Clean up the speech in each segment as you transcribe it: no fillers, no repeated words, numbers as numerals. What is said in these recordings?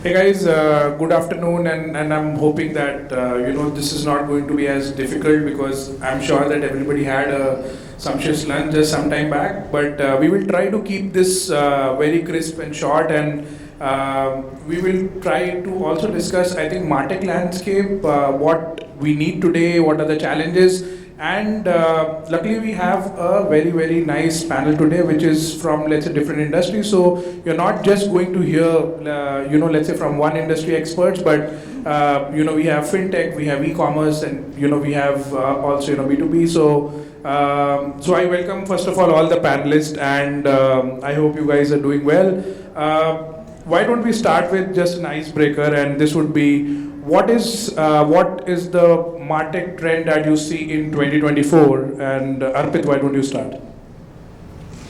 Hey guys, good afternoon, and I'm hoping that this is not going to be as difficult because I'm sure that everybody had a sumptuous lunch just some time back. But we will try to keep this very crisp and short, and we will try to also discuss, I think, Martech landscape, what we need today, what are the challenges, and luckily we have a very nice panel today, which is from, let's say, different industries. So you're not just going to hear, let's say, from one industry experts, but we have fintech, we have e-commerce, and we have also B2B. So I welcome first of all the panelists, and I hope you guys are doing well. Why don't we start with just an icebreaker, and this would be, what is the Martech trend that you see in 2024? And Arpit, why don't you start?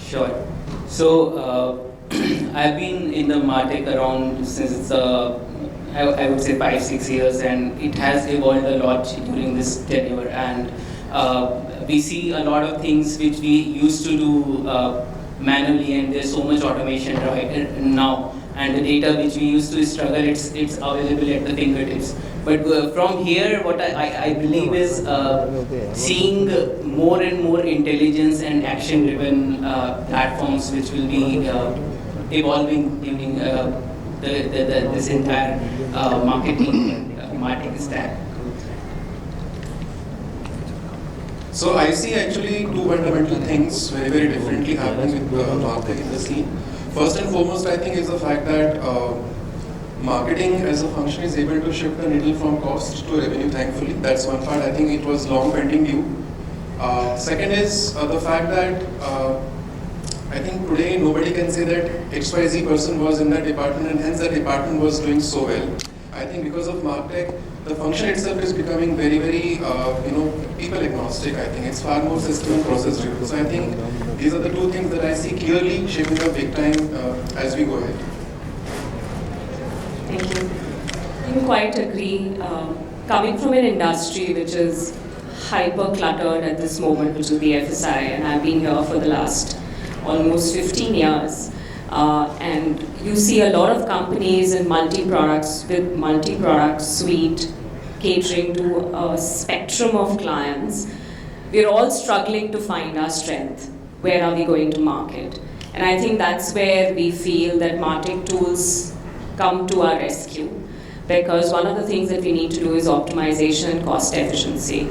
Sure. So I've been in the Martech around since I would say 5-6 years, and it has evolved a lot during this tenure. And we see a lot of things which we used to do manually, and there's so much automation right now. And the data which we used to struggle, it's available at the fingertips. But from here, what I believe is seeing more and more intelligence and action-driven platforms which will be evolving during this entire marketing stack. So I see actually two fundamental things very differently happening with Martech in the scene. First and foremost, I think, is the fact that marketing as a function is able to shift the needle from cost to revenue, thankfully. That's one part. I think it was long pending due. Second is the fact that I think today nobody can say that XYZ person was in that department and hence that department was doing so well. I think because of Martech, the function itself is becoming very people agnostic. I think it's far more system and process driven. So I think these are the two things that I see clearly shaping up big time as we go ahead. Thank you. I quite agree. Coming from an industry which is hyper cluttered at this moment, which is the FSI, and I've been here for the last almost 15 years. And you see a lot of companies and multi-products with multi-product suite catering to a spectrum of clients. We're all struggling to find our strength. Where are we going to market? And I think that's where we feel that Martech tools come to our rescue, because one of the things that we need to do is optimization and cost efficiency.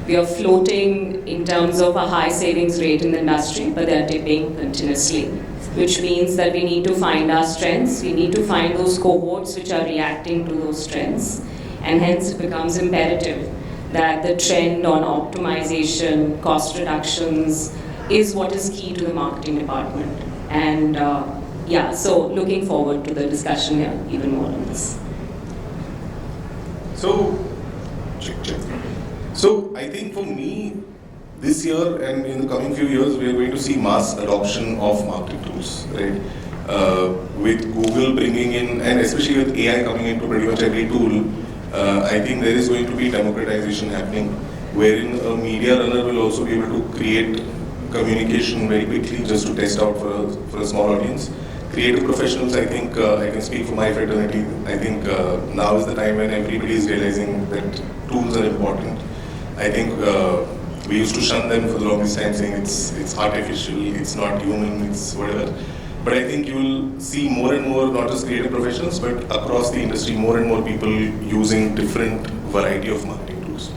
We are floating in terms of a high savings rate in the industry, but they are dipping continuously, which means that we need to find our strengths. We need to find those cohorts which are reacting to those strengths, and hence it becomes imperative that the trend on optimization, cost reductions is what is key to the marketing department. And so looking forward to the discussion here even more on this. So I think for me, this year and in the coming few years, we are going to see mass adoption of marketing tools, right? With Google bringing in, and especially with AI coming into pretty much every tool, I think there is going to be democratization happening, wherein a media runner will also be able to create communication very quickly just to test out for a small audience. Creative professionals, I think, I can speak for my fraternity, I think now is the time when everybody is realizing that tools are important. I think we used to shun them for the longest time, saying it's artificial, it's not human, it's whatever. But I think you will see more and more, not just creative professionals, but across the industry, more and more people using different variety of marketing tools.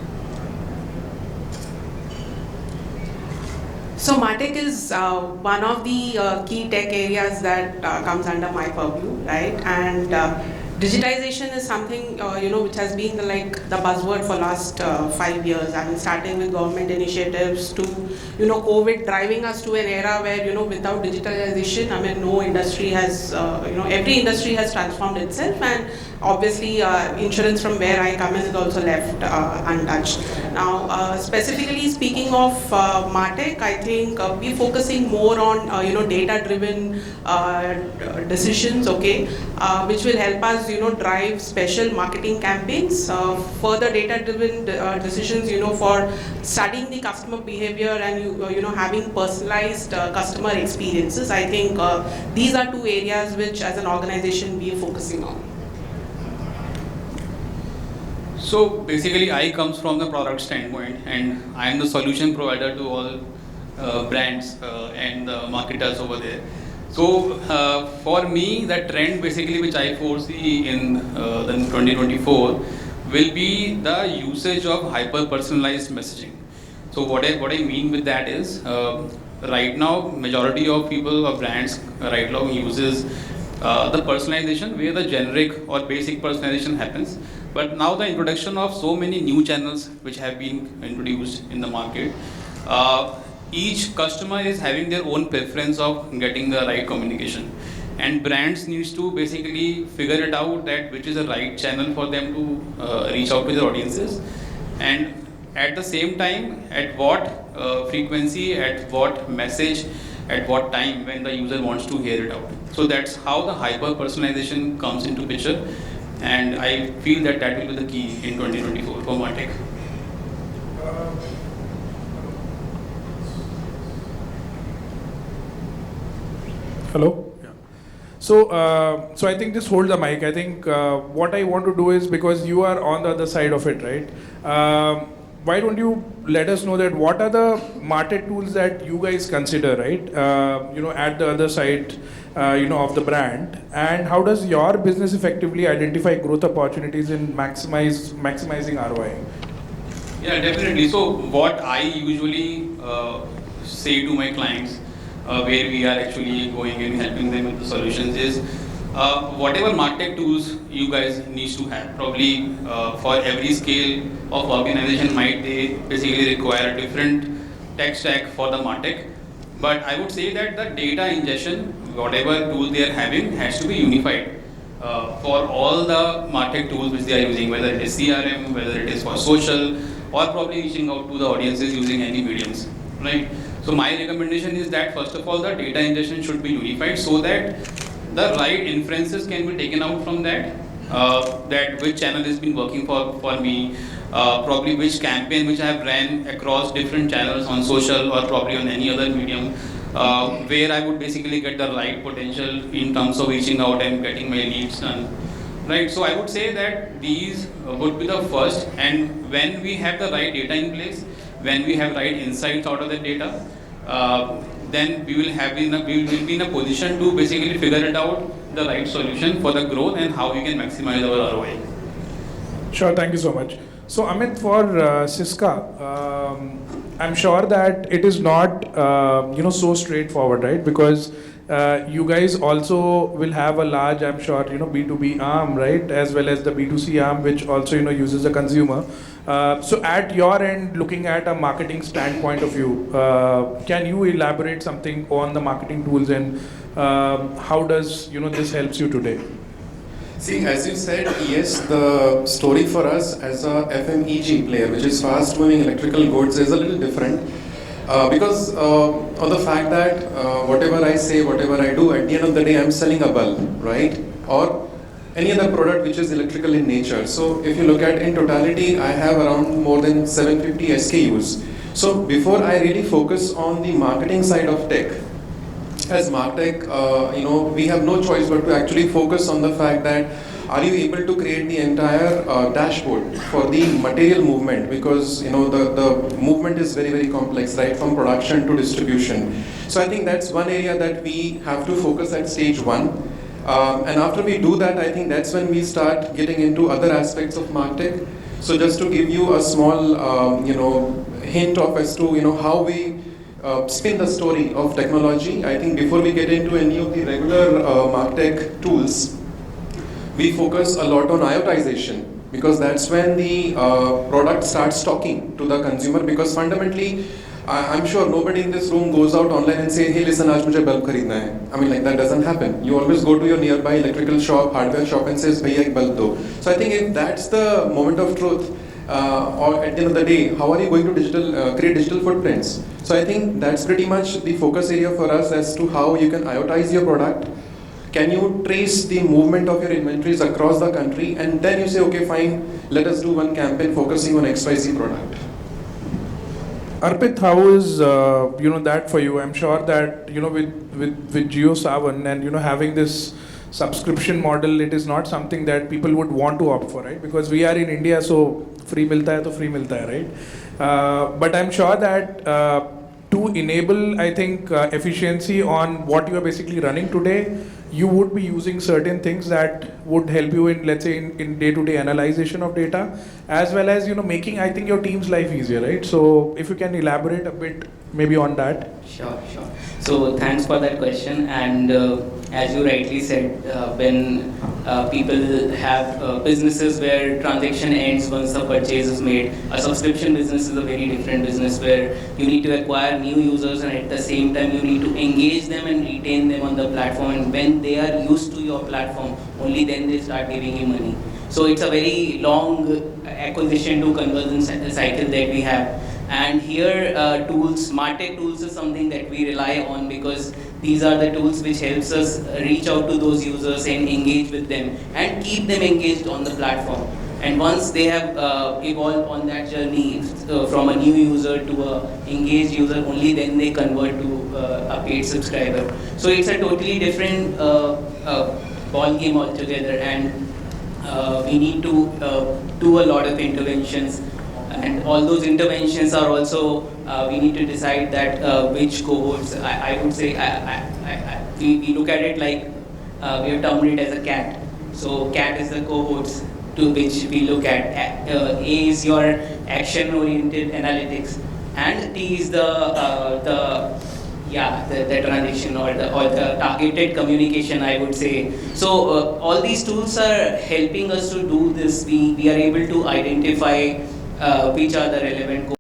So Martech is one of the key tech areas that comes under my purview, right? And digitization is something which has been the buzzword for last 5 years. I mean, starting with government initiatives to COVID driving us to an era where without digitalization, I mean, no industry has every industry has transformed itself, and obviously insurance, from where I come in, is also left untouched. Now, specifically speaking of Martech, I think we're focusing more on data-driven decisions, which will help us drive special marketing campaigns, further data-driven decisions, for studying the customer behavior and having personalized customer experiences. I think these are two areas which, as an organization, we are focusing on. So basically, I comes from the product standpoint, and I am the solution provider to all brands and marketers over there. So for me, the trend basically which I foresee in the 2024 will be the usage of hyper personalized messaging. So what I mean with that is right now majority of people or brands right now uses the personalization where the generic or basic personalization happens. But now the introduction of so many new channels which have been introduced in the market, each customer is having their own preference of getting the right communication, and brands needs to basically figure it out that which is the right channel for them to reach out to their audiences, and at the same time at what frequency, at what message, at what time when the user wants to hear it out. So that's how the hyper personalization comes into picture, and I feel that that will be the key in 2024 for Martech. Hello? Yeah. So I think this holds the mic. I think what I want to do is, because you are on the other side of it, right? Why don't you let us know that what are the Martech tools that you guys consider, right? At the other side, of the brand, and how does your business effectively identify growth opportunities and maximizing ROI? Yeah, definitely. So what I usually say to my clients, where we are actually going and helping them with the solutions is, whatever Martech tools you guys need to have, probably for every scale of organization might they basically require a different tech stack for the Martech. But I would say that the data ingestion, whatever tool they are having, has to be unified for all the Martech tools which they are using, whether it is CRM, whether it is for social, or probably reaching out to the audiences using any mediums, right? So my recommendation is that first of all the data ingestion should be unified so that the right inferences can be taken out from that, that which channel has been working for me, probably which campaign which I have ran across different channels on social or probably on any other medium, where I would basically get the right potential in terms of reaching out and getting my leads done. Right, so I would say that these would be the first, and when we have the right data in place, when we have right insights out of the data, then we will be in a position to basically figure it out the right solution for the growth and how we can maximize our ROI. Sure, thank you so much. So Amit, for SYSKA, I'm sure that it is not so straightforward, right? Because you guys also will have a large, I'm sure, B2B arm, right, as well as the B2C arm, which also uses the consumer. So at your end, looking at a marketing standpoint of view, can you elaborate something on the marketing tools and how does this helps you today? See, as you said, yes, the story for us as a FMEG player, which is fast moving electrical goods, is a little different. Because of the fact that whatever I say, whatever I do, at the end of the day, I'm selling a bulb, right? Or any other product which is electrical in nature. So if you look at in totality, I have around more than 750 SKUs. So before I really focus on the marketing side of tech, as Martech, we have no choice but to actually focus on the fact that are you able to create the entire dashboard for the material movement, because the movement is very, very complex, right, from production to distribution. So I think that's one area that we have to focus at stage one. And after we do that, I think that's when we start getting into other aspects of Martech. So just to give you a small hint of as to how we spin the story of technology, I think before we get into any of the regular Martech tools, we focus a lot on IoTization, because that's when the product starts talking to the consumer. Because fundamentally, I'm sure nobody in this room goes out online and say, hey, listen, aaj mujhe bulb kharidna hai. I mean, like, that doesn't happen. You always go to your nearby electrical shop, hardware shop, and says, bhaiya ek bulb do. So I think if that's the moment of truth, or at the end of the day, how are you going to create digital footprints? So I think that's pretty much the focus area for us as to how you can IoTize your product. Can you trace the movement of your inventories across the country, and then you say, okay, fine, let us do one campaign focusing on XYZ product. Arpit, how is that for you? I'm sure that with JioSaavn and having this subscription model, it is not something that people would want to opt for, right? Because we are in India, so free milta hai to free milta hai, right? But I'm sure that to enable, I think, efficiency on what you are basically running today, you would be using certain things that would help you in, let's say, in day-to-day analyzation of data, as well as, making, I think, your team's life easier, right? So if you can elaborate a bit maybe on that. Sure. So thanks for that question. And as you rightly said, when people have businesses where transaction ends once the purchase is made, a subscription business is a very different business where you need to acquire new users and at the same time you need to engage them and retain them on the platform. And when they are used to your platform, only then they start giving you money. So it's a very long acquisition to conversion cycle that we have. And here Martech tools is something that we rely on because these are the tools which helps us reach out to those users and engage with them and keep them engaged on the platform. And once they have evolved on that journey from a new user to a engaged user, only then they convert to a paid subscriber. So it's a totally different ball game altogether, and we need to do a lot of interventions. And all those interventions are also, we need to decide that which cohorts, I would say, we look at it like we have termed it as a CAT. So CAT is the cohorts to which we look at. A is your action-oriented analytics, and T is the transition or the targeted communication, I would say. So all these tools are helping us to do this. We are able to identify which are the relevant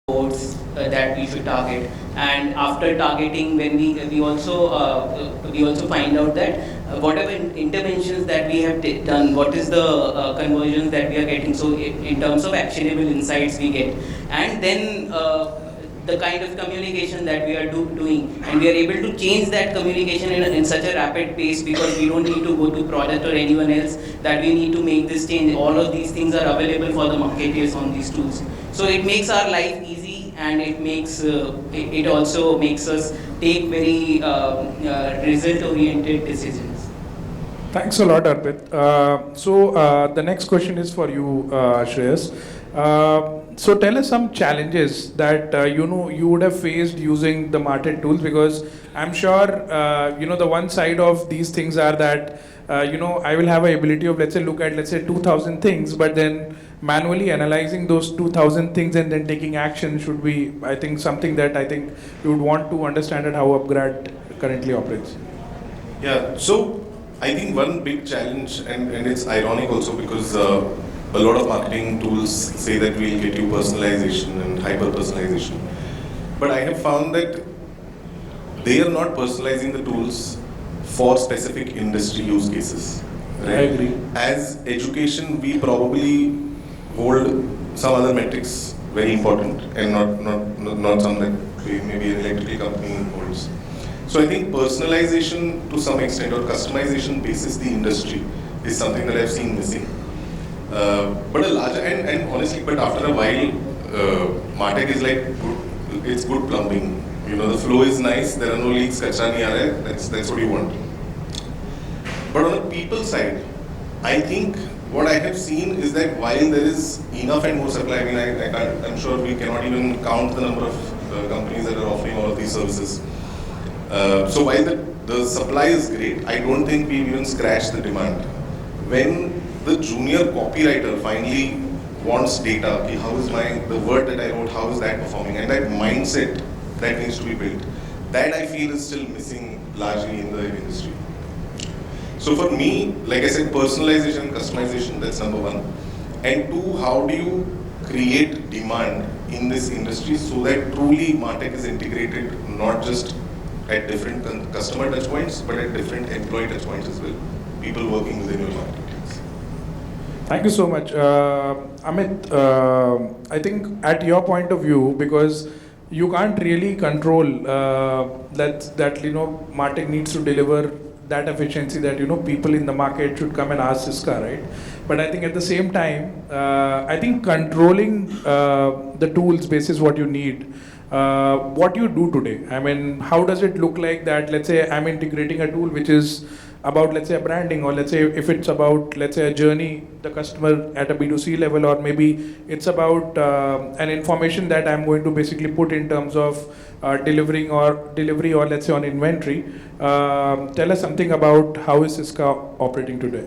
cohorts that we should target, and after targeting, when we also find out that whatever interventions that we have done, what is the conversions that we are getting. So in terms of actionable insights we get, and then the kind of communication that we are doing, and we are able to change that communication in such a rapid pace because we don't need to go to product or anyone else that we need to make this change. All of these things are available for the marketers on these tools. So it makes our life easy, and it makes it also makes us take very result-oriented decisions. Thanks a lot, Arpit. So the next question is for you, Shreyas. So tell us some challenges that you would have faced using the Martech tools, because I'm sure the one side of these things are that I will have an ability of, let's say, look at 2,000 things, but then manually analyzing those 2,000 things and then taking action should be, I think, something that I think you would want to understand at how Upgrad currently operates. Yeah, so I think one big challenge, and it's ironic also because a lot of marketing tools say that we'll get you personalization and hyper-personalization. But I have found that they are not personalizing the tools for specific industry use cases. Right? I agree. As education, we probably hold some other metrics very important and not some that maybe an electrical company holds. So I think personalization to some extent or customization basis the industry is something that I've seen missing. But a larger, and honestly, but after a while, Martech is like, it's good plumbing. The flow is nice, there are no leaks, kachra nahi aa raha hai, that's what you want. But on a people side, I think what I have seen is that while there is enough and more supply, I mean, I'm sure we cannot even count the number of companies that are offering all of these services. So while the supply is great, I don't think we've even scratched the demand. When the junior copywriter finally wants data, okay, how is the word that I wrote, how is that performing, and that mindset that needs to be built, that I feel is still missing largely in the industry. So for me, like I said, personalization and customization, that's number one. And two, how do you create demand in this industry so that truly Martech is integrated not just at different customer touchpoints, but at different employee touchpoints as well, people working within your market. Thank you so much. Amit, I think at your point of view, because you can't really control that Martech needs to deliver that efficiency that people in the market should come and ask SYSKA, right? But I think at the same time, I think controlling the tools basis what you need, what you do today. I mean, how does it look like that, let's say I'm integrating a tool which is about, let's say, a branding, or let's say if it's about, let's say, a journey, the customer at a B2C level, or maybe it's about an information that I'm going to basically put in terms of delivery, or let's say on inventory. Tell us something about how is SYSKA operating today.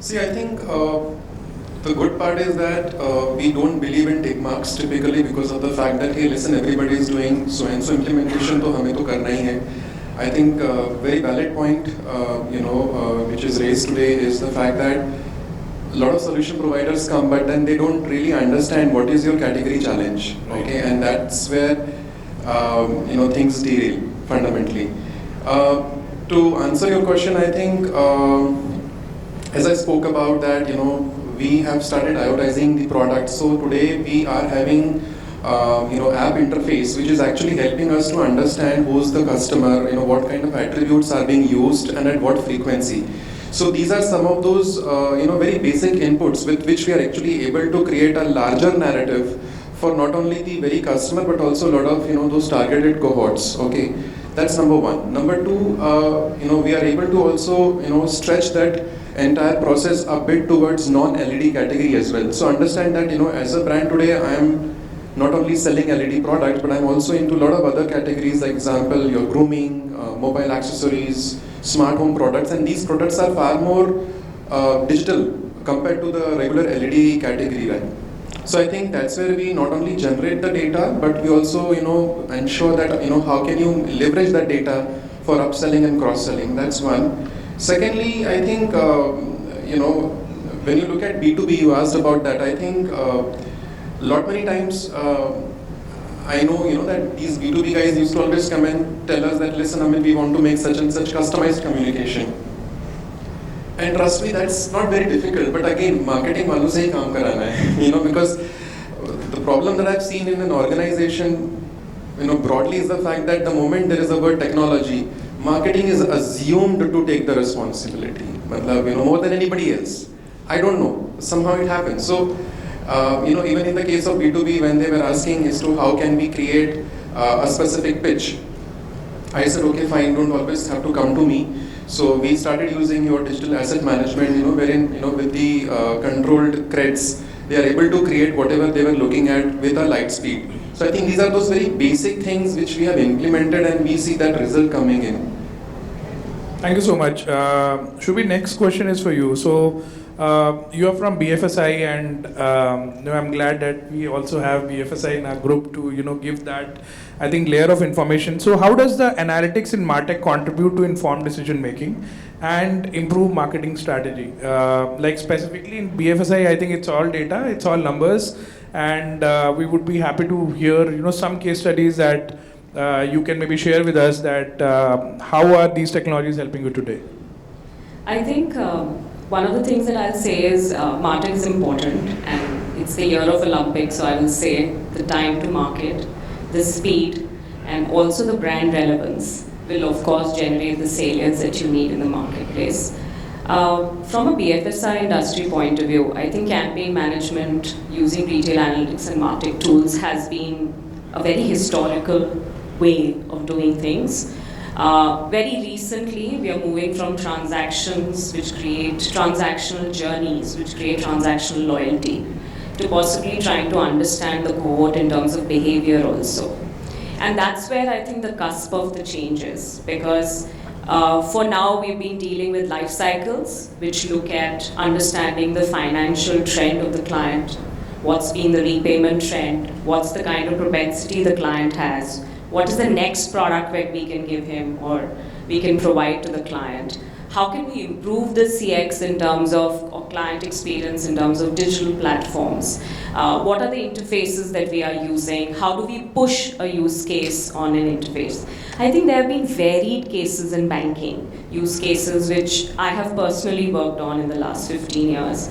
See, I think the good part is that we don't believe in tick marks typically because of the fact that, hey, listen, everybody is doing so and so implementation, तो हमें तो करना ही है. I think very valid point, which is raised today is the fact that a lot of solution providers come, but then they don't really understand what is your category challenge, okay, and that's where things derail fundamentally. To answer your question, I think as I spoke about that, we have started iodizing the product. So today we are having app interface which is actually helping us to understand who's the customer, what kind of attributes are being used and at what frequency. So these are some of those very basic inputs with which we are actually able to create a larger narrative for not only the very customer but also a lot of those targeted cohorts. Okay, that's number one. Number two, we are able to also stretch that entire process a bit towards non-LED category as well. So understand that as a brand today, I am not only selling LED products, but I'm also into a lot of other categories, like example, your grooming, mobile accessories, smart home products, and these products are far more digital compared to the regular LED category, right? So I think that's where we not only generate the data, but we also ensure that how can you leverage that data for upselling and cross-selling. That's one. Secondly, I think when you look at B2B, you asked about that. I think many times I know that these B2B guys used to always come and tell us that, listen, Amit, we want to make such and such customized communication. And trust me, that's not very difficult. But again, marketing वालों से ही काम कराना है, because the problem that I've seen in an organization, broadly, is the fact that the moment there is a word technology, marketing is assumed to take the responsibility, more than anybody else. I don't know. Somehow it happens. So, even in the case of B2B, when they were asking as to how can we create a specific pitch, I said, okay, fine, don't always have to come to me. So we started using your digital asset management, wherein, with the controlled creds, they are able to create whatever they were looking at with a light speed. So I think these are those very basic things which we have implemented and we see that result coming in. Thank you so much. Shubhi, next question is for you. So you are from BFSI, and I'm glad that we also have BFSI in our group to give that, I think, layer of information. So how does the analytics in Martech contribute to informed decision making and improve marketing strategy? Like specifically in BFSI, I think it's all data, it's all numbers, and we would be happy to hear some case studies that you can maybe share with us, that how are these technologies helping you today? I think one of the things that I'll say is Martech is important, and it's the year of Olympics, so I will say the time to market, the speed, and also the brand relevance will of course generate the salience that you need in the marketplace. From a BFSI industry point of view, I think campaign management using retail analytics and Martech tools has been a very historical way of doing things. Very recently, we are moving from transactions which create transactional journeys, which create transactional loyalty, to possibly trying to understand the cohort in terms of behavior also. And that's where I think the cusp of the change is, because for now we've been dealing with life cycles which look at understanding the financial trend of the client, what's been the repayment trend, what's the kind of propensity the client has, what is the next product that we can give him or we can provide to the client. How can we improve the CX in terms of client experience, in terms of digital platforms? What are the interfaces that we are using? How do we push a use case on an interface? I think there have been varied cases in banking, use cases which I have personally worked on in the last 15 years.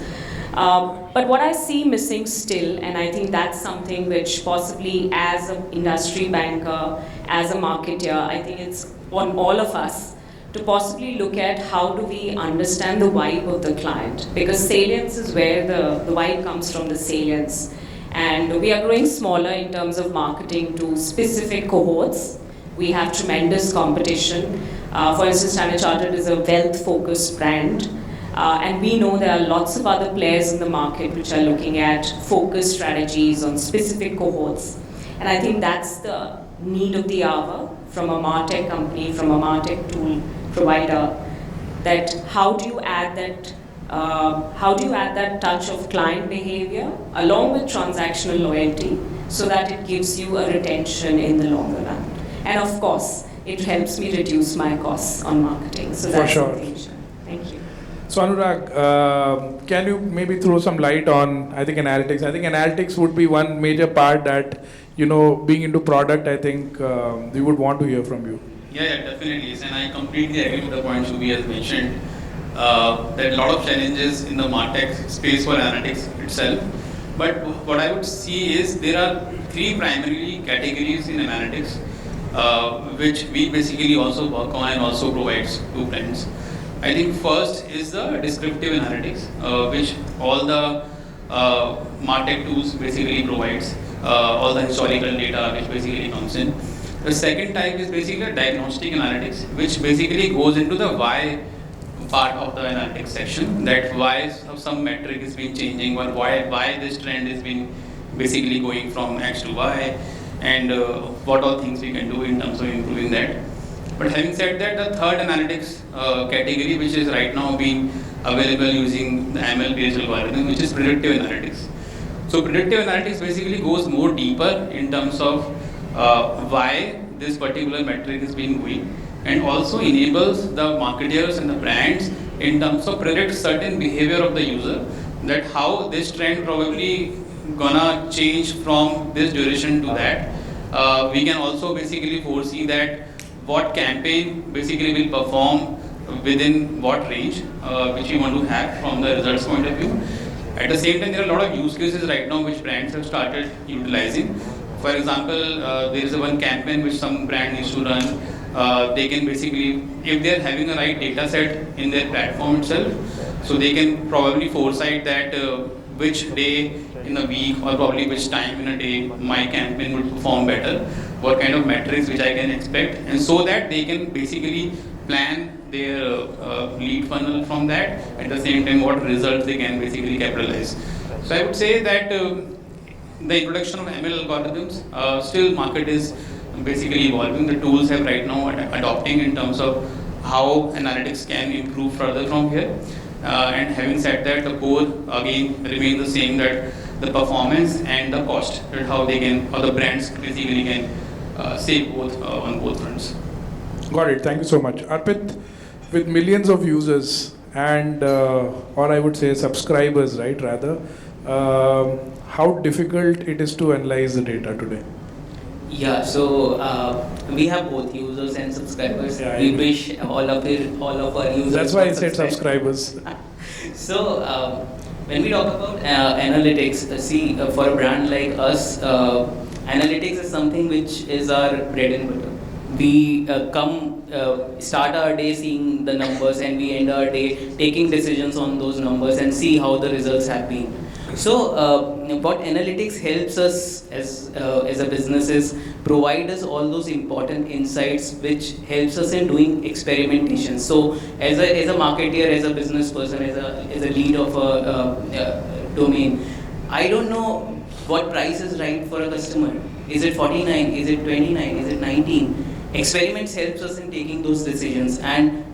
But what I see missing still, and I think that's something which possibly as an industry banker, as a marketer, I think it's on all of us to possibly look at how do we understand the vibe of the client, because salience is where the vibe comes from, the salience. And we are growing smaller in terms of marketing to specific cohorts. We have tremendous competition. For instance, Standard Chartered is a wealth-focused brand, and we know there are lots of other players in the market which are looking at focused strategies on specific cohorts. And I think that's the need of the hour from a Martech company, from a Martech tool provider, that how do you add that touch of client behavior along with transactional loyalty so that it gives you a retention in the longer run. And of course, it helps me reduce my costs on marketing. So that's For sure. the vision. Thank you. So Anurag, can you maybe throw some light on, I think, analytics? I think analytics would be one major part that, being into product, I think we would want to hear from you. Yeah, definitely. And I completely agree with the point Shubhi has mentioned. There are a lot of challenges in the Martech space for analytics itself. But what I would see is there are three primary categories in analytics, which we basically also work on and also provides to clients. I think first is the descriptive analytics, which all the Martech tools basically provides, all the historical data which basically comes in. The second type is basically diagnostic analytics, which basically goes into the why part of the analytics section, that why some metric has been changing, or why this trend has been basically going from X to Y, and what all things we can do in terms of improving that. But having said that, the third analytics category, which is right now being available using the ML-based algorithm, which is predictive analytics. So predictive analytics basically goes more deeper in terms of why this particular metric is being going, and also enables the marketers and the brands in terms of predict certain behavior of the user, that how this trend probably gonna change from this duration to that. We can also basically foresee that what campaign basically will perform within what range, which we want to have from the results point of view. At the same time, there are a lot of use cases right now which brands have started utilizing. For example, there is one campaign which some brand needs to run. They can basically, if they are having a right data set in their platform itself, so they can probably foresight that which day in a week or probably which time in a day my campaign will perform better, what kind of metrics which I can expect, and so that they can basically plan their lead funnel from that, at the same time what results they can basically capitalize. So I would say that the introduction of ML algorithms, still market is basically evolving. The tools have right now adopting in terms of how analytics can improve further from here. And having said that, the core again remains the same, that the performance and the cost, that how they can, or the brands basically can save both on both fronts. Got it. Thank you so much. Arpit, with millions of users and, or I would say subscribers, right, rather, how difficult it is to analyze the data today? Yeah, so we have both users and subscribers. Yeah, we wish all of our users. That's why I said subscribe. subscribers. So when we talk about analytics, for a brand like us, analytics is something which is our bread and butter. We start our day seeing the numbers, and we end our day taking decisions on those numbers and see how the results have been. So what analytics helps us as a business is provide us all those important insights which helps us in doing experimentation. So as a marketer, as a business person, as a lead of a domain, I don't know what price is right for a customer. Is it 49? Is it 29? Is it 19? Experiments helps us in taking those decisions, and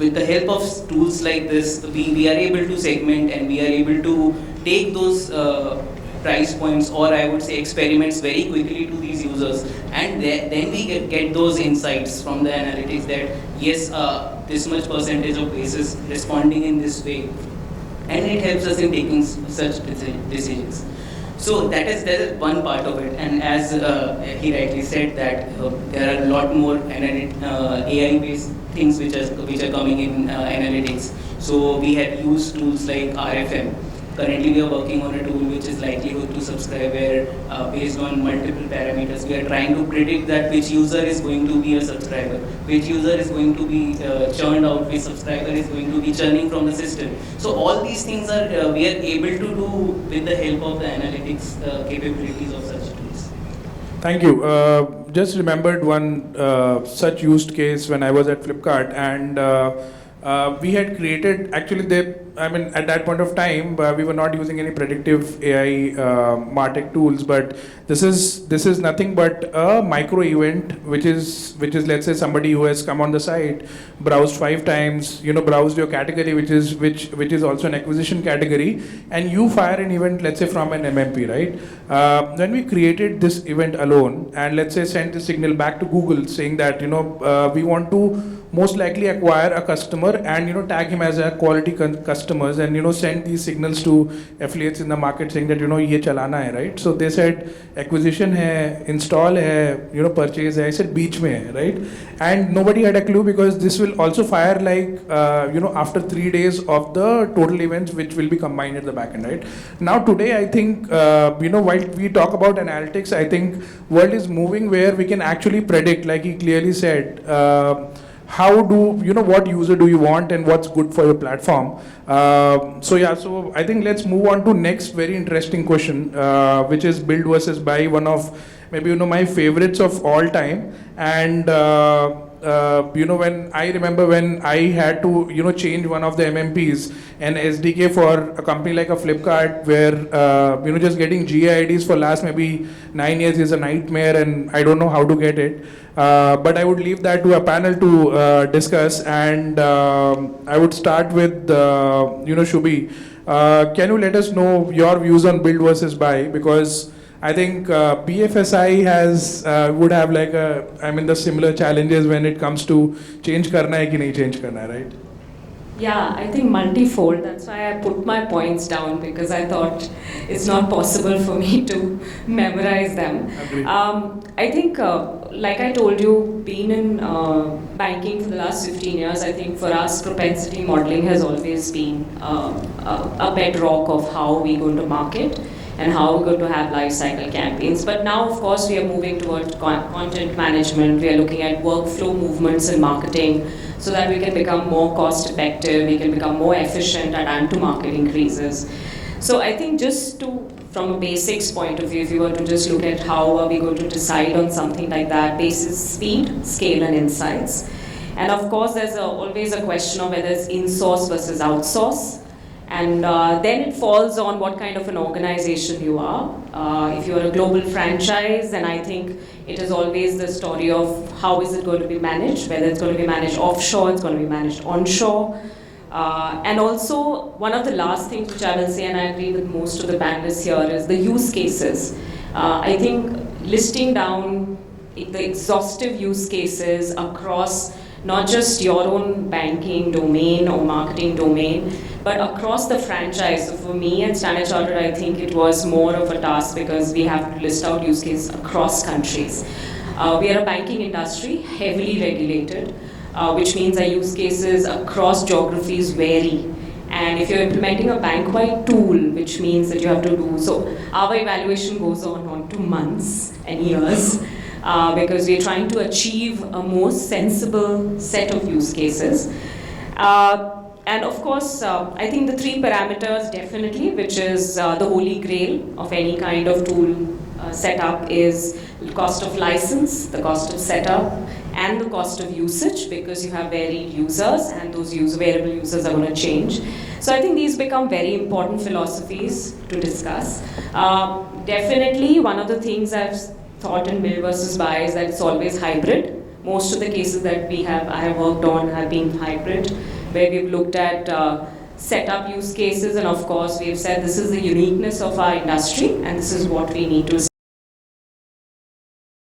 with the help of tools like this, we are able to segment, and we are able to take those price points, or I would say experiments, very quickly to these users, and then we get those insights from the analytics that yes, this much percentage of cases responding in this way, and it helps us in taking such decisions. So that is one part of it, and as he rightly said that there are a lot more AI-based things which are coming in analytics. So we have used tools like RFM. Currently we are working on a tool which is likelihood to subscribe, where based on multiple parameters we are trying to predict that which user is going to be a subscriber, which user is going to be churned out, which subscriber is going to be churning from the system. So all these things are we are able to do with the help of the analytics capabilities of such tools. Thank you. Just remembered one such used case when I was at Flipkart, and we had created, actually at that point of time, we were not using any predictive AI Martech tools, but this is nothing but a micro event, which is let's say somebody who has come on the site, browsed 5 times, browsed your category, which is also an acquisition category, and you fire an event, let's say from an MMP, right? When we created this event alone, and let's say sent the signal back to Google saying that we want to most likely acquire a customer and tag him as a quality customers, and send these signals to affiliates in the market saying that ye chalana hai, right? So they said acquisition hai, install hai, purchase hai. I said beech mein hai, right? And nobody had a clue, because this will also fire like after 3 days of the total events, which will be combined at the back end, right? Now today I think while we talk about analytics, I think world is moving where we can actually predict, like he clearly said, what user do you want and what's good for your platform. So I think let's move on to next very interesting question, which is build versus buy, one of maybe my favorites of all time. And when I remember when I had to change one of the MMPs and SDK for a company like a Flipkart, where just getting GIDs for last maybe 9 years is a nightmare, and I don't know how to get it. But I would leave that to a panel to discuss, and I would start with Shubhi. Can you let us know your views on build versus buy? Because I think BFSI would have the similar challenges when it comes to change karna hai ki nahi change karna hai, right? Yeah, I think multifold. That's why I put my points down, because I thought it's not possible for me to memorize them. Agreed. I think, like I told you, being in banking for the last 15 years, I think for us, propensity modeling has always been a bedrock of how we're going to market and how we're going to have life cycle campaigns. But now, of course, we are moving towards content management. We are looking at workflow movements in marketing, so that we can become more cost effective, we can become more efficient, and to market increases. So I think from a basics point of view, if you were to just look at how are we going to decide on something like that, basis speed, scale and insights. And of course, there's always a question of whether it's in-source versus outsource. And then it falls on what kind of an organization you are. If you're a global franchise, then I think it is always the story of how is it going to be managed, whether it's going to be managed offshore, it's going to be managed onshore. And also, one of the last things which I will say, and I agree with most of the panelists here, is the use cases. I think listing down the exhaustive use cases across not just your own banking domain or marketing domain, but across the franchise. So for me at Standard Chartered, I think it was more of a task, because we have to list out use cases across countries. We are a banking industry, heavily regulated, which means our use cases across geographies vary. And if you're implementing a bank-wide tool, which means that you have to do, so our evaluation goes on to months and years, because we're trying to achieve a more sensible set of use cases. And of course, I think the 3 parameters definitely, which is the holy grail of any kind of tool setup, is the cost of license, the cost of setup, and the cost of usage, because you have varied users and those variable users are going to change. So I think these become very important philosophies to discuss. Definitely, one of the things I've thought in build versus buy is that it's always hybrid. Most of the cases that I have worked on have been hybrid, where we've looked at setup use cases, and of course we've said this is the uniqueness of our industry and this is what we need to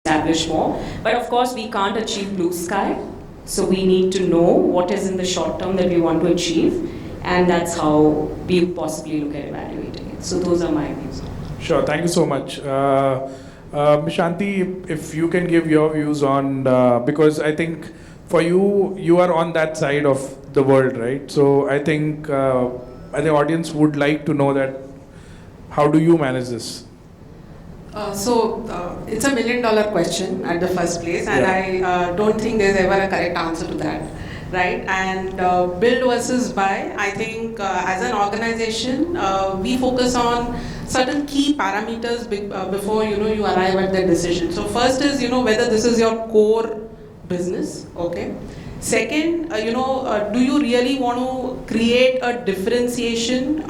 establish more. But of course we can't achieve blue sky, so we need to know what is in the short term that we want to achieve, and that's how we possibly look at evaluating it. So those are my views. Sure, thank you so much. Shanti, if you can give your views on, because I think for you are on that side of the world, right? So I think the audience would like to know that how do you manage this? So it's $1 million question at the first place, and I don't think there's ever a correct answer to that. right? And build versus buy, I think as an organization, we focus on certain key parameters before you arrive at the decision. So first is whether this is your core business, okay? Second, do you really want to create a differentiation,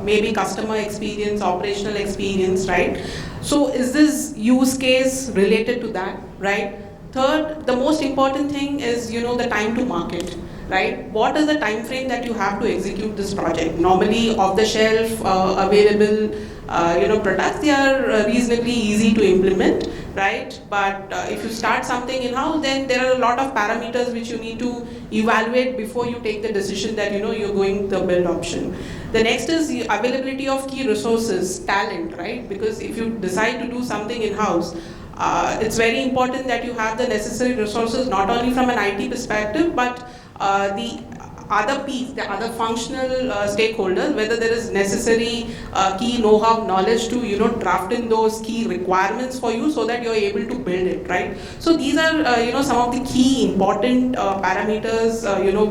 maybe customer experience, operational experience, right? So is this use case related to that, right? Third, the most important thing is, the time to market, right? What is the time frame that you have to execute this project? Normally, off-the-shelf, available, products, they are reasonably easy to implement, right? But if you start something in-house, then there are a lot of parameters which you need to evaluate before you take the decision that, you're going the build option. The next is the availability of key resources, talent, right? Because if you decide to do something in-house, it's very important that you have the necessary resources, not only from an IT perspective, but the other piece, the other functional stakeholders, whether there is necessary key know-how, knowledge to draft in those key requirements for you so that you're able to build it, right? So these are some of the key important parameters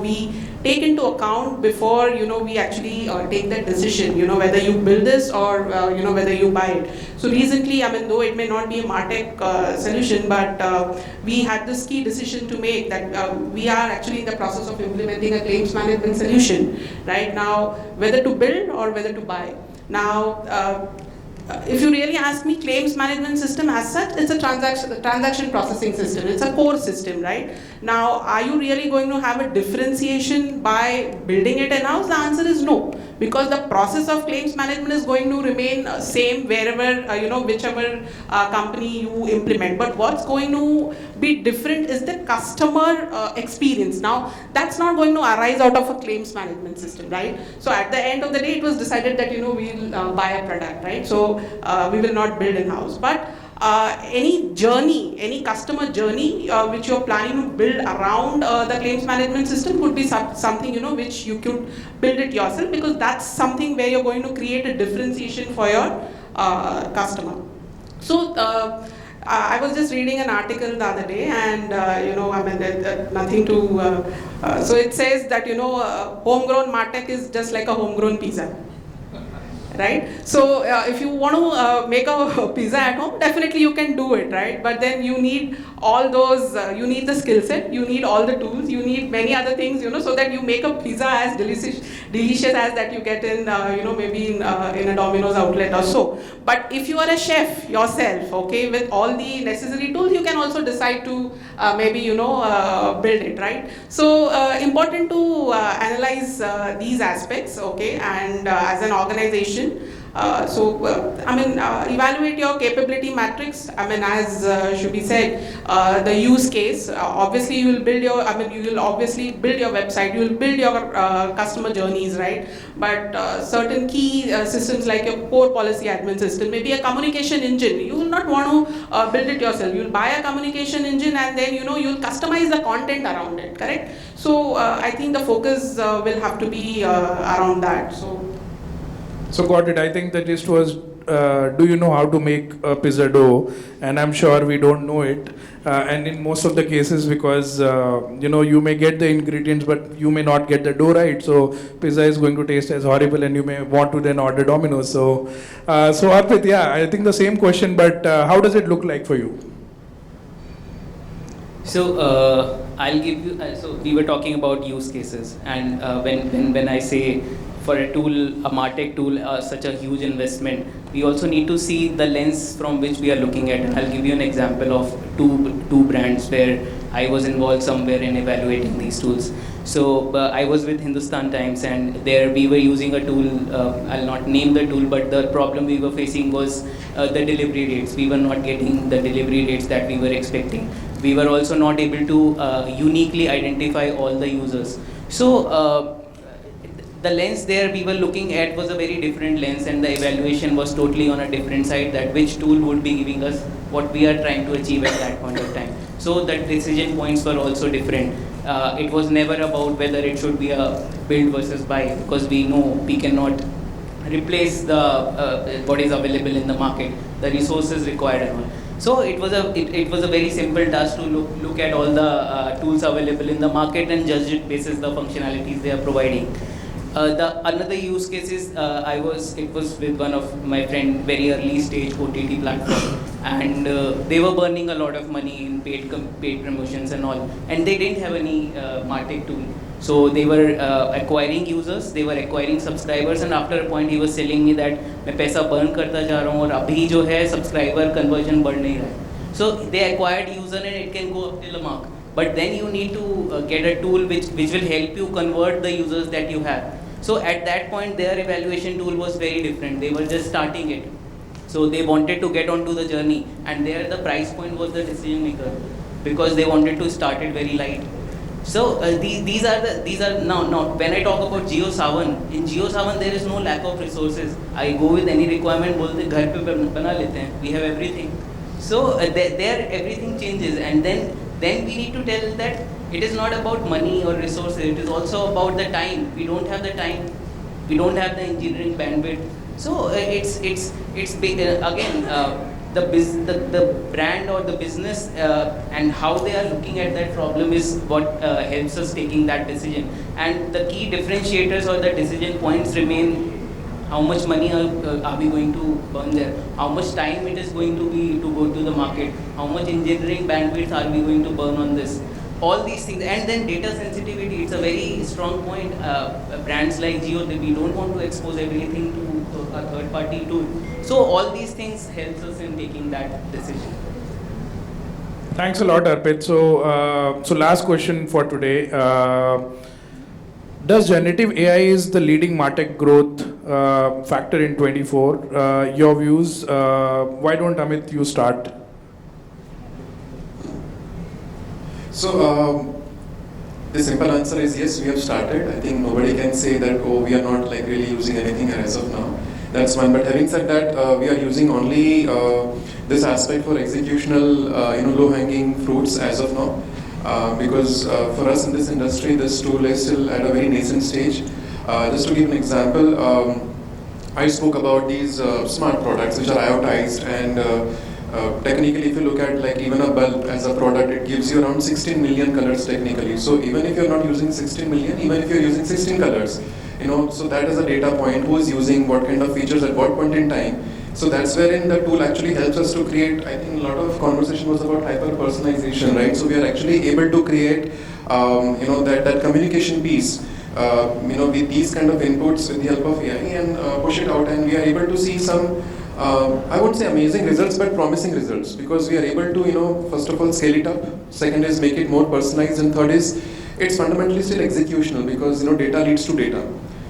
we take into account before we actually take that decision, whether you build this or whether you buy it. So recently, though it may not be a Martech solution, but we had this key decision to make that we are actually in the process of implementing a claims management solution right now, whether to build or whether to buy. Now, if you really ask me, claims management system as such, it's a transaction processing system. It's a core system, right? Now, are you really going to have a differentiation by building it in-house? The answer is no, because the process of claims management is going to remain same wherever, whichever company you implement. But what's going to be different is the customer experience. Now, that's not going to arise out of a claims management system, right? So at the end of the day, it was decided that, we'll buy a product, right? So we will not build in-house. But any journey, any customer journey which you're planning to build around the claims management system could be something which you could build it yourself, because that's something where you're going to create a differentiation for your customer. So I was just reading an article the other day, and nothing to. So it says that homegrown Martech is just like a homegrown pizza. Right? So if you want to make a pizza at home, definitely you can do it, right? But then you need all those, you need the skill set, you need all the tools, you need many other things, so that you make a pizza as delicious as that you get in, maybe in a Domino's outlet or so. But if you are a chef yourself, okay, with all the necessary tools, you can also decide to maybe, build it, right? So important to analyze these aspects, okay, and as an organization, evaluate your capability matrix. As Shubhi said, the use case. Obviously, you will build your. You will obviously build your website. You will build your customer journeys, right? But certain key systems like your core policy admin system, maybe a communication engine. You will not want to build it yourself. You will buy a communication engine, and then you'll customize the content around it. Correct? So I think the focus will have to be around that. So got it. I think the gist was, do you know how to make a pizza dough? And I'm sure we don't know it. And in most of the cases, because you may get the ingredients, but you may not get the dough right. So pizza is going to taste as horrible, and you may want to then order Domino's. So Arpit, yeah, I think the same question, but how does it look like for you? So I'll give you. So we were talking about use cases, and when I say, for a tool, a Martech tool, such a huge investment, we also need to see the lens from which we are looking at. And I'll give you an example of two brands where I was involved somewhere in evaluating these tools. So I was with Hindustan Times, and there we were using a tool. I'll not name the tool, but the problem we were facing was the delivery rates. We were not getting the delivery rates that we were expecting. We were also not able to uniquely identify all the users. So the lens there we were looking at was a very different lens, and the evaluation was totally on a different side, that which tool would be giving us what we are trying to achieve at that point of time. So the decision points were also different. It was never about whether it should be a build versus buy, because we know we cannot replace the what is available in the market, the resources required and all. So it was a very simple task to look at all the tools available in the market and judge it basis the functionalities they are providing. The another use case is it was with one of my friend, very early stage OTT platform, and they were burning a lot of money in paid promotions and all, and they didn't have any Martech tool. So they were acquiring users, they were acquiring subscribers, and after a point he was telling me that मैं पैसा burn करता जा रहा हूँ और अभी जो है subscriber conversion बढ़ नहीं रहा है. So they acquired user and it can go up till a mark. But then you need to get a tool which will help you convert the users that you have. So at that point their evaluation tool was very different. They were just starting it. So they wanted to get onto the journey, and there the price point was the decision maker, because they wanted to start it very light. So these are now when I talk about JioSaavn, in JioSaavn there is no lack of resources. I go with any requirement, बोलते घर पे बना लेते हैं, we have everything. So there everything changes, and then we need to tell that it is not about money or resources, it is also about the time. We don't have the time, we don't have the engineering bandwidth. So it's big, again the brand or the business and how they are looking at that problem is what helps us taking that decision. And the key differentiators or the decision points remain: how much money are we going to burn there, how much time it is going to be to go to the market, how much engineering bandwidth are we going to burn on this, all these things. And then data sensitivity, it's a very strong point. Brands like Jio, we don't want to expose everything to a third party tool. So all these things helps us in taking that decision. Thanks a lot, Arpit. So last question for today. Does generative AI is the leading Martech growth factor in 24? Your views? Why don't Amit you start? So the simple answer is yes, we have started. I think nobody can say that, oh, we are not like really using anything as of now. That's one. But having said that, we are using only this aspect for executional, low-hanging fruits as of now. Because for us in this industry, this tool is still at a very nascent stage. Just to give an example, I spoke about these smart products which are IoTized, and technically if you look at like even a bulb as a product, it gives you around 16 million colors technically. So even if you're not using 16 million, even if you're using 16 colors, so that is a data point, who is using what kind of features at what point in time. So that's wherein the tool actually helps us to create. I think a lot of conversation was about hyper-personalization, right? So we are actually able to create, that communication piece, with these kind of inputs with the help of AI, and push it out, and we are able to see some, I won't say amazing results, but promising results, because we are able to, first of all, scale it up. Second is make it more personalized, and third is it's fundamentally still executional, because data leads to data.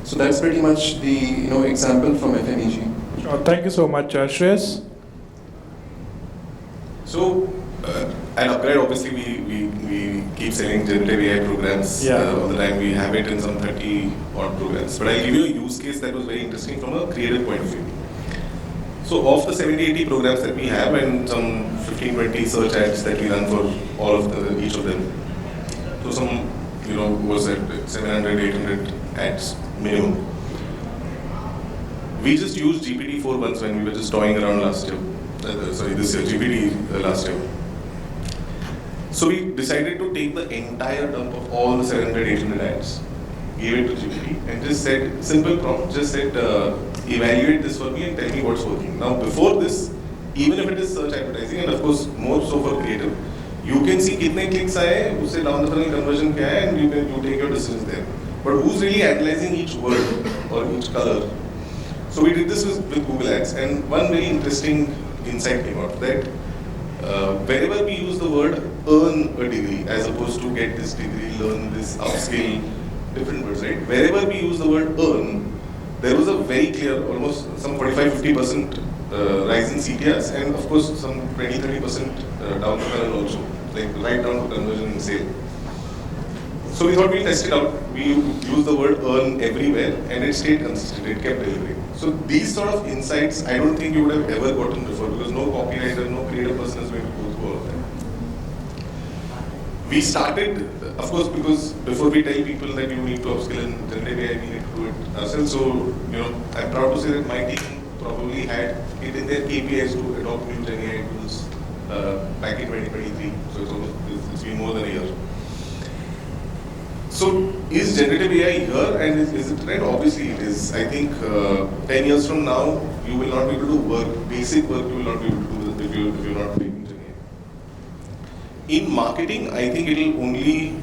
So that's pretty much the example from FMEG. Thank you so much, Shreyas. So, at Upgrade, obviously, we keep selling generative AI programs all the time. We have it in some 30 odd programs. But I'll give you a use case that was very interesting from a creative point of view. So, of the 70-80 programs that we have, and some 15-20 search ads that we run for each of them. So, some was at 700-800 ads minimum. We just used GPT-4 once when we were just toying around last year. This year, GPT last year. So we decided to take the entire dump of all the 700-800 ads, gave it to GPT, and just said, simple prompt, just said, evaluate this for me and tell me what's working. Now before this, even if it is search advertising, and of course more so for creative, you can see kitne clicks aaye, usse down the funnel conversion kya hai, and you take your decisions there. But who's really analyzing each word or each color? So we did this with Google Ads, and one very interesting insight came out that wherever we use the word earn a degree as opposed to get this degree, learn this, upskill, different words, right? Wherever we use the word earn, there was a very clear, almost some 45-50% rise in CTRs, and of course some 20-30% down the funnel also, like right down to conversion and sale. So we thought we'll test it out. We used the word earn everywhere, and it stayed consistent, it kept delivering. So these sort of insights, I don't think you would have ever gotten before, because no copywriter, no creative person is going to go through all of that. We started, of course, because before we tell people that you need to upskill in generative AI, we need to do it ourselves. So, I'm proud to say that my team probably had it in their KPIs to adopt new Gen AI tools back in 2023. So it's been more than a year. So is generative AI here, and is it right? Obviously it is. I think 10 years from now, you will not be able to work, basic work you will not be able to do if you're not doing it. In marketing, I think it will only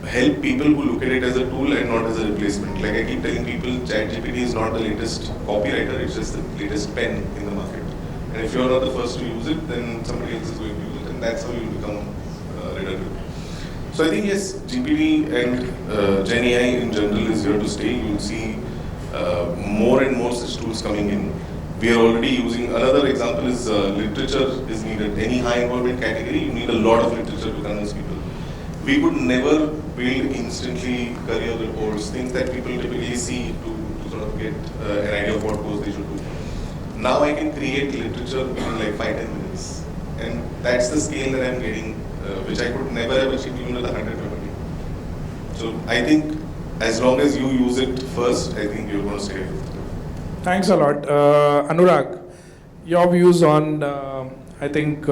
help people who look at it as a tool and not as a replacement. Like I keep telling people, ChatGPT is not the latest copywriter, it's just the latest pen in the market. And if you're not the first to use it, then somebody else is going to use it, and that's how you become redundant. So I think yes, GPT and Gen AI in general is here to stay. You'll see more and more such tools coming in. We are already using, another example is literature is needed. Any high involvement category, you need a lot of literature to convince people. We could never build instantly career reports, things that people typically see to sort of get an idea of what course they should do. Now I can create literature in like 5-10 minutes. And that's the scale that I'm getting, which I could never have achieved even with 100 memory. So I think as long as you use it first, I think you're going to stay with it. Thanks a lot. Anurag, your views on, I think,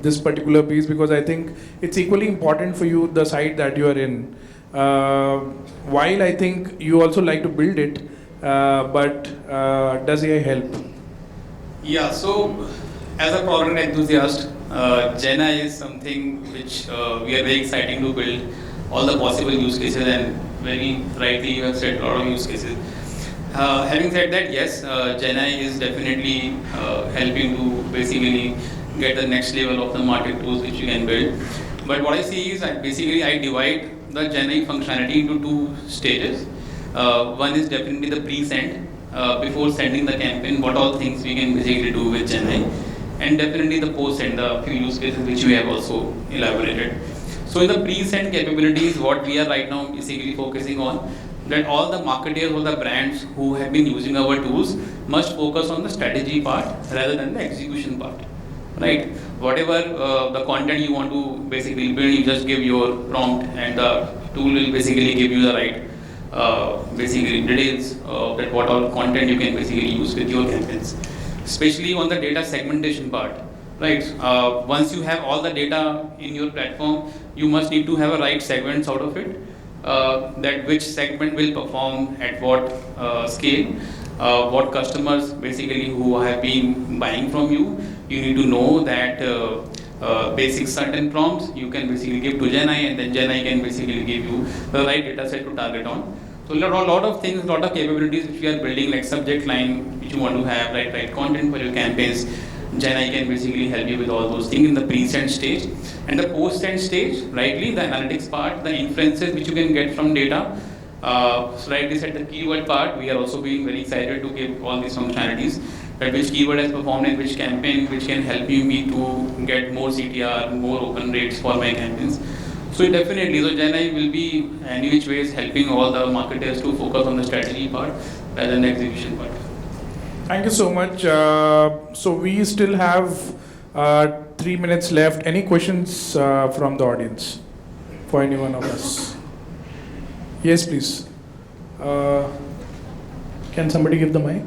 this particular piece, because I think it's equally important for you, the site that you are in. While I think you also like to build it, but does AI help? Yeah, so as a product enthusiast, Gen AI is something which we are very excited to build all the possible use cases, and very rightly you have said a lot of use cases. Having said that, yes, Gen AI is definitely helping to basically get the next level of the market tools which you can build. But what I see is I divide the Gen AI functionality into two stages. One is definitely the pre-send, before sending the campaign, what all things we can basically do with Gen AI. And definitely the post-send, the few use cases which we have also elaborated. So in the pre-send capabilities, what we are right now basically focusing on, that all the marketers or the brands who have been using our tools must focus on the strategy part rather than the execution part, right? Whatever the content you want to basically build, you just give your prompt and the tool will basically give you the right basically details that what all content you can basically use with your campaigns. Especially on the data segmentation part, right? Once you have all the data in your platform, you must need to have a right segments out of it. That which segment will perform at what scale, what customers basically who have been buying from you. You need to know that basic certain prompts you can basically give to Gen AI, and then Gen AI can basically give you the right data set to target on. So a lot of things, lot of capabilities which we are building, like subject line which you want to have, right content for your campaigns. Gen AI can basically help you with all those things in the pre-send stage. And the post-send stage, rightly, the analytics part, the inferences which you can get from data. So rightly said, the keyword part, we are also being very excited to give all these functionalities. That which keyword has performed in which campaign, which can help me to get more CTR, more open rates for my campaigns. So definitely, so Gen AI will be any which ways helping all the marketers to focus on the strategy part rather than the execution part. Thank you so much. So we still have 3 minutes left. Any questions from the audience for any one of us? Yes, please. Can somebody give the mic?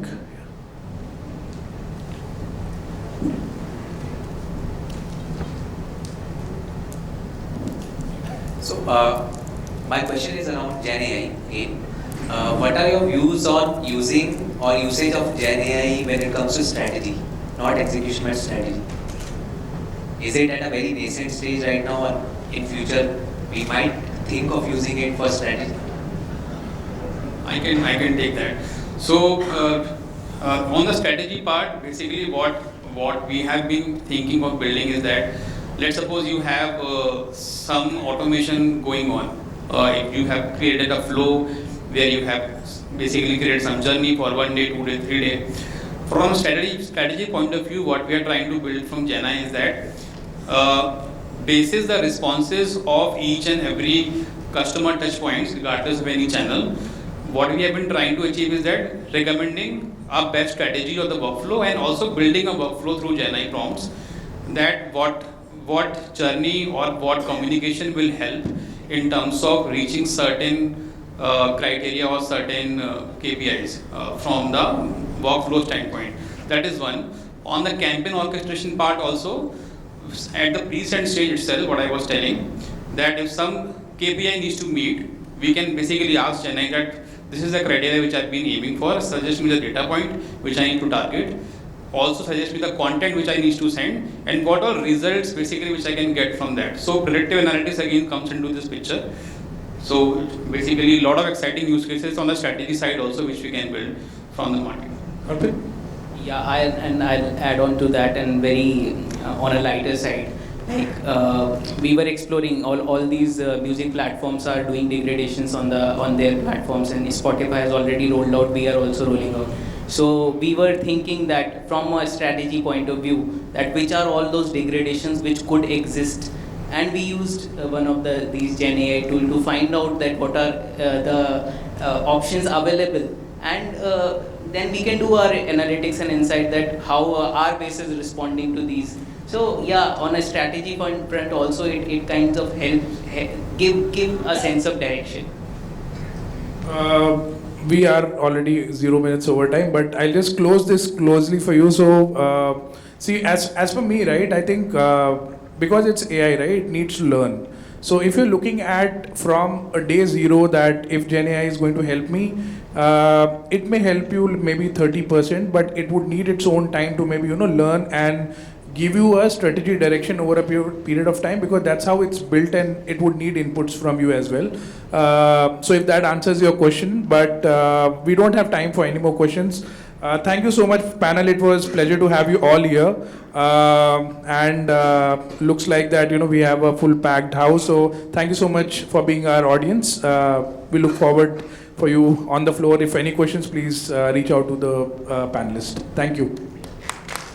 So my question is around Gen AI again. What are your views on using or usage of Gen AI when it comes to strategy, not execution but strategy? Is it at a very nascent stage right now, or in future we might think of using it for strategy? I can take that. So on the strategy part, basically what we have been thinking of building is that, let's suppose you have some automation going on. If you have created a flow where you have basically created some journey for 1 day, 2 day, 3 day. From strategy point of view, what we are trying to build from Gen AI is that basis the responses of each and every customer touch points, regardless of any channel, what we have been trying to achieve is that recommending a best strategy of the workflow, and also building a workflow through Gen AI prompts, that what journey or what communication will help in terms of reaching certain criteria or certain KPIs from the workflow standpoint. That is one. On the campaign orchestration part also, at the pre-send stage itself, what I was telling, that if some KPI needs to meet, we can basically ask Chennai that this is the criteria which I've been aiming for, suggest me the data point which I need to target, also suggest me the content which I need to send, and what all results basically which I can get from that. So predictive analytics again comes into this picture. So basically a lot of exciting use cases on the strategy side also which we can build from the market. Arpit? Yeah, I'll add on to that, and very on a lighter side. Like we were exploring all these music platforms are doing degradations on their platforms, and Spotify has already rolled out. We are also rolling out. So we were thinking that from a strategy point of view, that which are all those degradations which could exist, and we used one of these Gen AI tool to find out that what are the options available, and then we can do our analytics and insight that how our base is responding to these. So yeah, on a strategy front also, it kind of helps give a sense of direction. We are already 0 minutes over time, but I'll just close this closely for you. So see, as for me, right, I think because it's AI, right, it needs to learn. So if you're looking at from a day zero that if Gen AI is going to help me, it may help you maybe 30%, but it would need its own time to maybe learn and give you a strategy direction over a period of time, because that's how it's built, and it would need inputs from you as well. So if that answers your question, but we don't have time for any more questions. Thank you so much, panel. It was a pleasure to have you all here. And looks like that we have a full packed house. So thank you so much for being our audience. We look forward for you on the floor. If any questions, please reach out to the panelists. Thank you.